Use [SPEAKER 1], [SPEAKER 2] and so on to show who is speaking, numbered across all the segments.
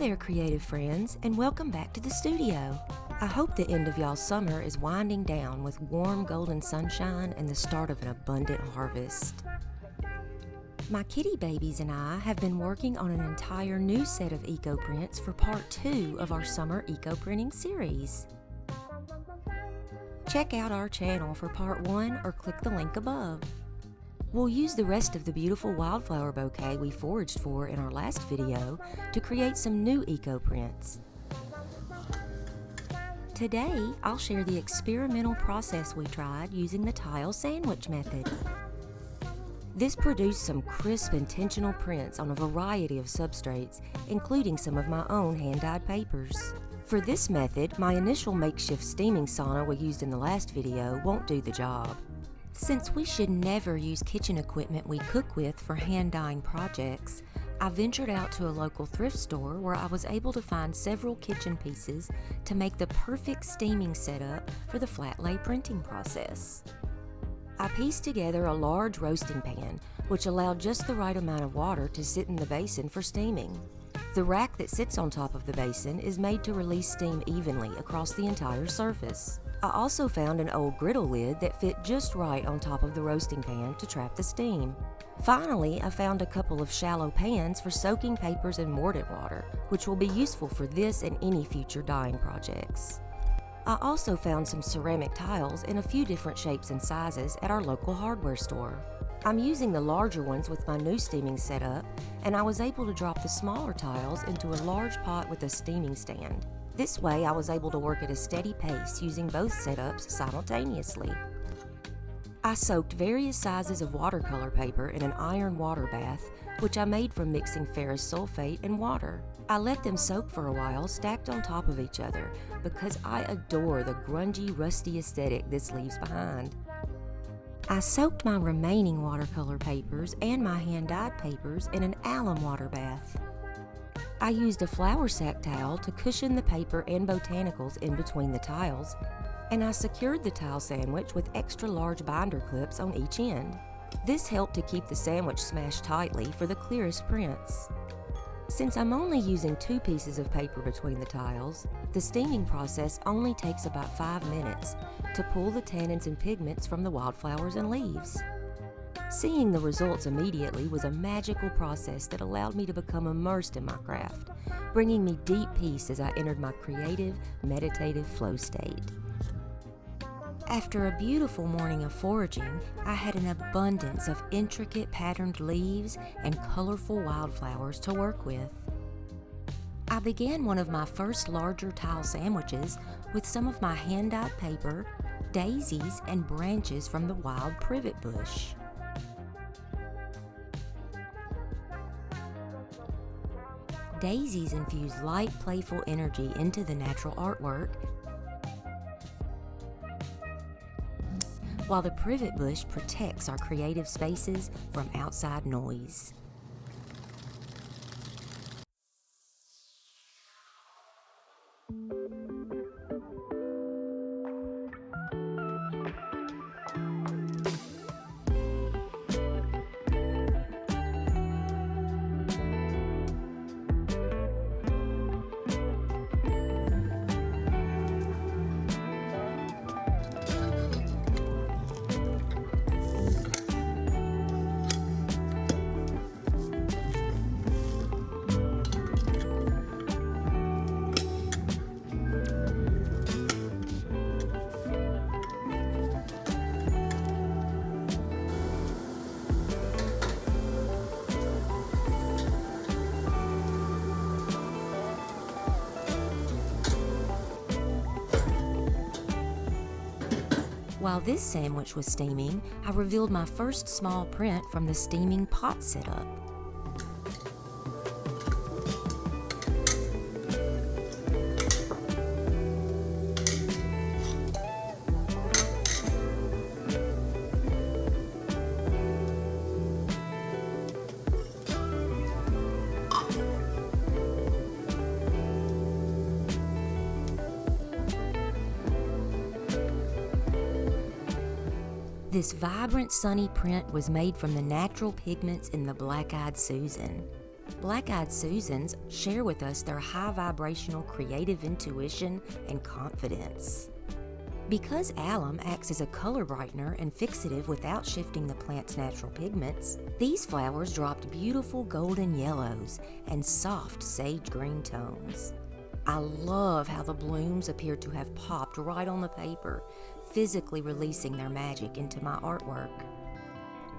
[SPEAKER 1] there, creative friends, and welcome back to the studio. I hope the end of y'all's summer is winding down with warm golden sunshine and the start of an abundant harvest. My kitty babies and I have been working on an entire new set of eco prints for part 2 of our summer eco printing series. Check out our channel for part 1 or click the link above. We'll use the rest of the beautiful wildflower bouquet we foraged for in our last video to create some new eco prints. Today, I'll share the experimental process we tried using the tile sandwich method. This produced some crisp, intentional prints on a variety of substrates, including some of my own hand-dyed papers. For this method, my initial makeshift steaming sauna we used in the last video won't do the job. Since we should never use kitchen equipment we cook with for hand-dyeing projects, I ventured out to a local thrift store where I was able to find several kitchen pieces to make the perfect steaming setup for the flat lay printing process. I pieced together a large roasting pan, which allowed just the right amount of water to sit in the basin for steaming. The rack that sits on top of the basin is made to release steam evenly across the entire surface. I also found an old griddle lid that fit just right on top of the roasting pan to trap the steam. Finally, I found a couple of shallow pans for soaking papers in mordant water, which will be useful for this and any future dyeing projects. I also found some ceramic tiles in a few different shapes and sizes at our local hardware store. I'm using the larger ones with my new steaming setup, and I was able to drop the smaller tiles into a large pot with a steaming stand. This way, I was able to work at a steady pace using both setups simultaneously. I soaked various sizes of watercolor paper in an iron water bath, which I made from mixing ferrous sulfate and water. I let them soak for a while, stacked on top of each other, because I adore the grungy, rusty aesthetic this leaves behind. I soaked my remaining watercolor papers and my hand-dyed papers in an alum water bath. I used a flour sack towel to cushion the paper and botanicals in between the tiles, and I secured the tile sandwich with extra large binder clips on each end. This helped to keep the sandwich smashed tightly for the clearest prints. Since I'm only using 2 pieces of paper between the tiles, the steaming process only takes about 5 minutes to pull the tannins and pigments from the wildflowers and leaves. Seeing the results immediately was a magical process that allowed me to become immersed in my craft, bringing me deep peace as I entered my creative, meditative flow state. After a beautiful morning of foraging, I had an abundance of intricate patterned leaves and colorful wildflowers to work with. I began one of my first larger tile sandwiches with some of my hand-dyed paper, daisies, and branches from the wild privet bush. Daisies infuse light, playful energy into the natural artwork, while the privet bush protects our creative spaces from outside noise. While this sandwich was steaming, I revealed my first small print from the steaming pot setup. This vibrant sunny print was made from the natural pigments in the black-eyed Susan. Black-eyed Susans share with us their high vibrational creative intuition and confidence. Because alum acts as a color brightener and fixative without shifting the plant's natural pigments, these flowers dropped beautiful golden yellows and soft sage green tones. I love how the blooms appear to have popped right on the paper, physically releasing their magic into my artwork.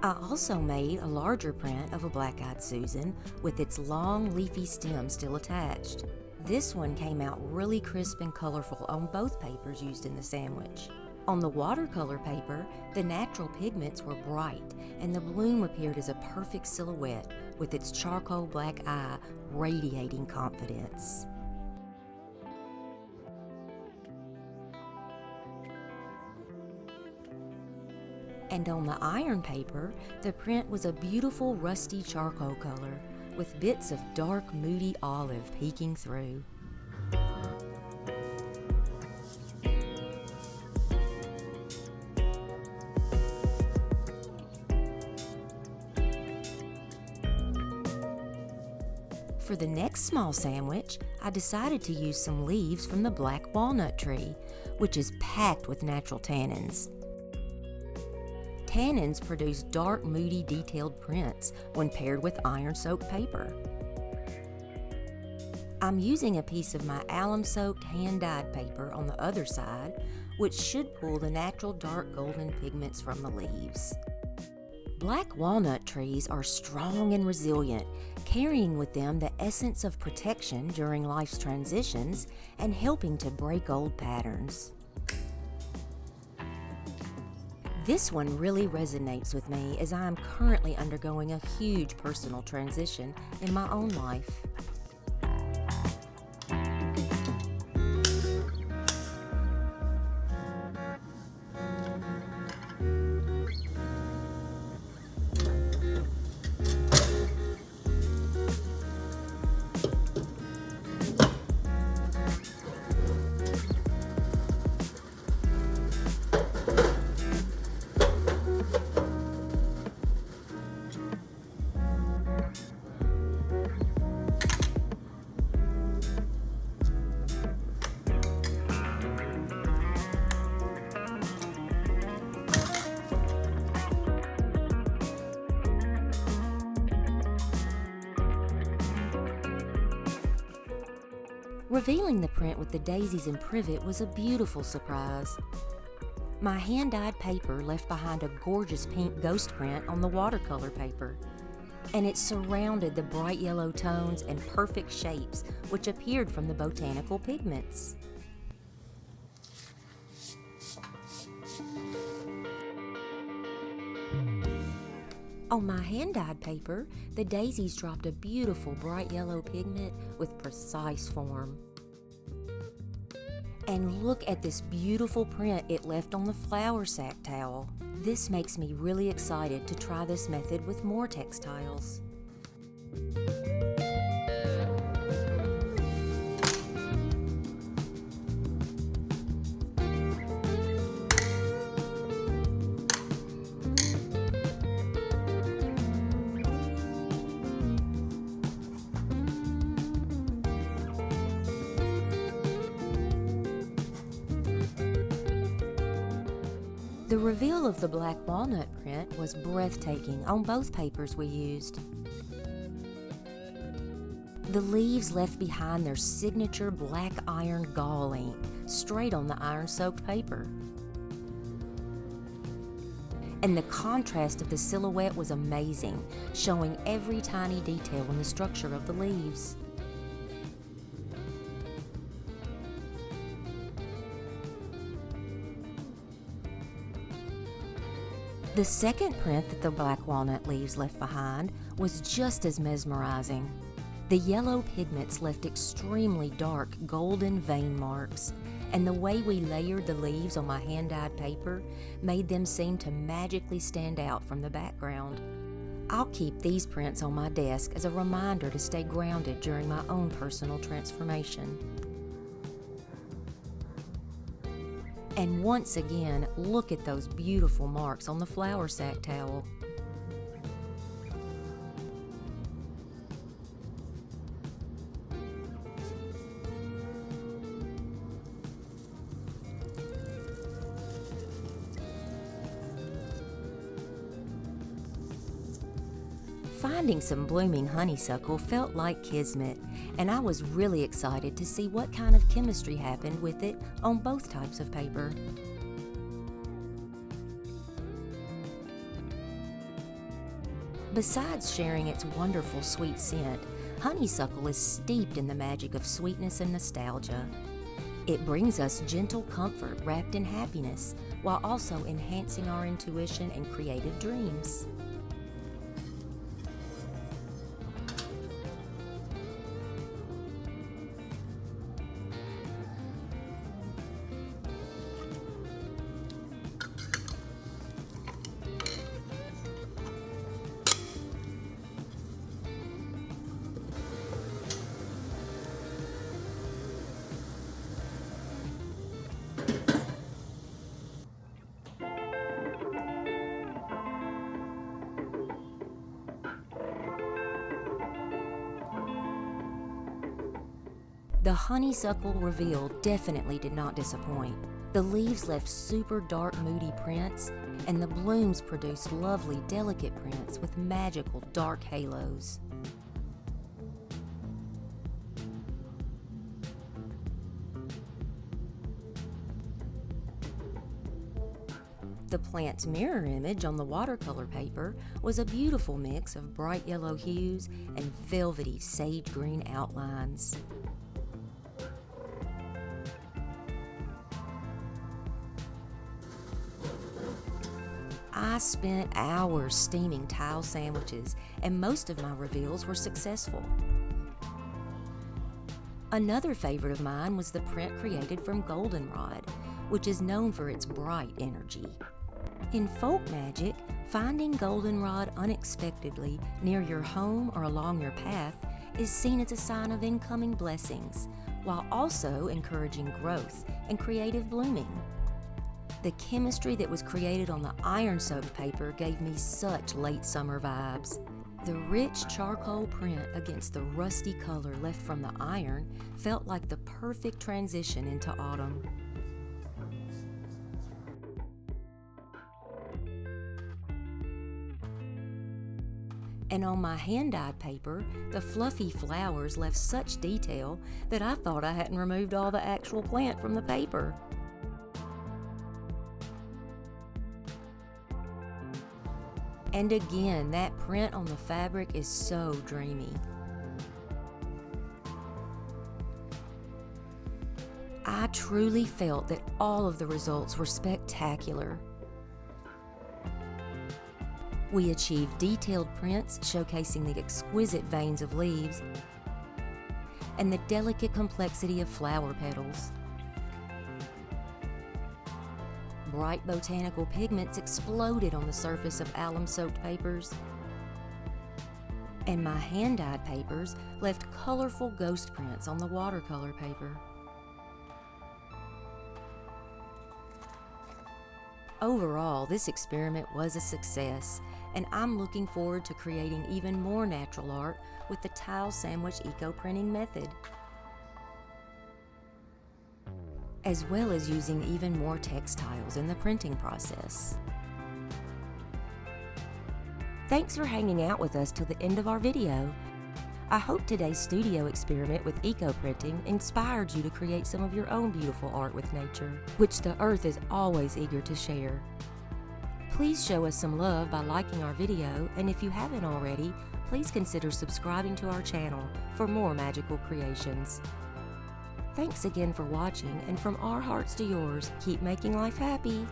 [SPEAKER 1] I also made a larger print of a black-eyed Susan with its long leafy stem still attached. This one came out really crisp and colorful on both papers used in the sandwich. On the watercolor paper, the natural pigments were bright and the bloom appeared as a perfect silhouette with its charcoal black eye radiating confidence. And on the iron paper, the print was a beautiful rusty charcoal color with bits of dark, moody olive peeking through. For the next small sandwich, I decided to use some leaves from the black walnut tree, which is packed with natural tannins. Tannins produce dark, moody, detailed prints when paired with iron-soaked paper. I'm using a piece of my alum-soaked hand-dyed paper on the other side, which should pull the natural dark golden pigments from the leaves. Black walnut trees are strong and resilient, carrying with them the essence of protection during life's transitions and helping to break old patterns. This one really resonates with me as I am currently undergoing a huge personal transition in my own life. Revealing the print with the daisies and privet was a beautiful surprise. My hand-dyed paper left behind a gorgeous pink ghost print on the watercolor paper, and it surrounded the bright yellow tones and perfect shapes which appeared from the botanical pigments. On my hand-dyed paper, the daisies dropped a beautiful bright yellow pigment with precise form. And look at this beautiful print it left on the flour sack towel. This makes me really excited to try this method with more textiles. The reveal of the black walnut print was breathtaking on both papers we used. The leaves left behind their signature black iron gall ink straight on the iron-soaked paper. And the contrast of the silhouette was amazing, showing every tiny detail in the structure of the leaves. The second print that the black walnut leaves left behind was just as mesmerizing. The yellow pigments left extremely dark golden vein marks, and the way we layered the leaves on my hand-dyed paper made them seem to magically stand out from the background. I'll keep these prints on my desk as a reminder to stay grounded during my own personal transformation. And once again, look at those beautiful marks on the flour sack towel. Finding some blooming honeysuckle felt like kismet, and I was really excited to see what kind of chemistry happened with it on both types of paper. Besides sharing its wonderful sweet scent, honeysuckle is steeped in the magic of sweetness and nostalgia. It brings us gentle comfort wrapped in happiness, while also enhancing our intuition and creative dreams. The honeysuckle reveal definitely did not disappoint. The leaves left super dark, moody prints, and the blooms produced lovely, delicate prints with magical dark halos. The plant's mirror image on the watercolor paper was a beautiful mix of bright yellow hues and velvety sage green outlines. I spent hours steaming tile sandwiches, and most of my reveals were successful. Another favorite of mine was the print created from goldenrod, which is known for its bright energy. In folk magic, finding goldenrod unexpectedly near your home or along your path is seen as a sign of incoming blessings, while also encouraging growth and creative blooming. The chemistry that was created on the iron-soaked paper gave me such late summer vibes. The rich charcoal print against the rusty color left from the iron felt like the perfect transition into autumn. And on my hand-dyed paper, the fluffy flowers left such detail that I thought I hadn't removed all the actual plant from the paper. And again, that print on the fabric is so dreamy. I truly felt that all of the results were spectacular. We achieved detailed prints showcasing the exquisite veins of leaves and the delicate complexity of flower petals. Bright botanical pigments exploded on the surface of alum-soaked papers, and my hand-dyed papers left colorful ghost prints on the watercolor paper. Overall, this experiment was a success, and I'm looking forward to creating even more natural art with the tile sandwich eco-printing method, as well as using even more textiles in the printing process. Thanks for hanging out with us till the end of our video. I hope today's studio experiment with eco-printing inspired you to create some of your own beautiful art with nature, which the earth is always eager to share. Please show us some love by liking our video, and if you haven't already, please consider subscribing to our channel for more magical creations. Thanks again for watching, and from our hearts to yours, keep making life happy.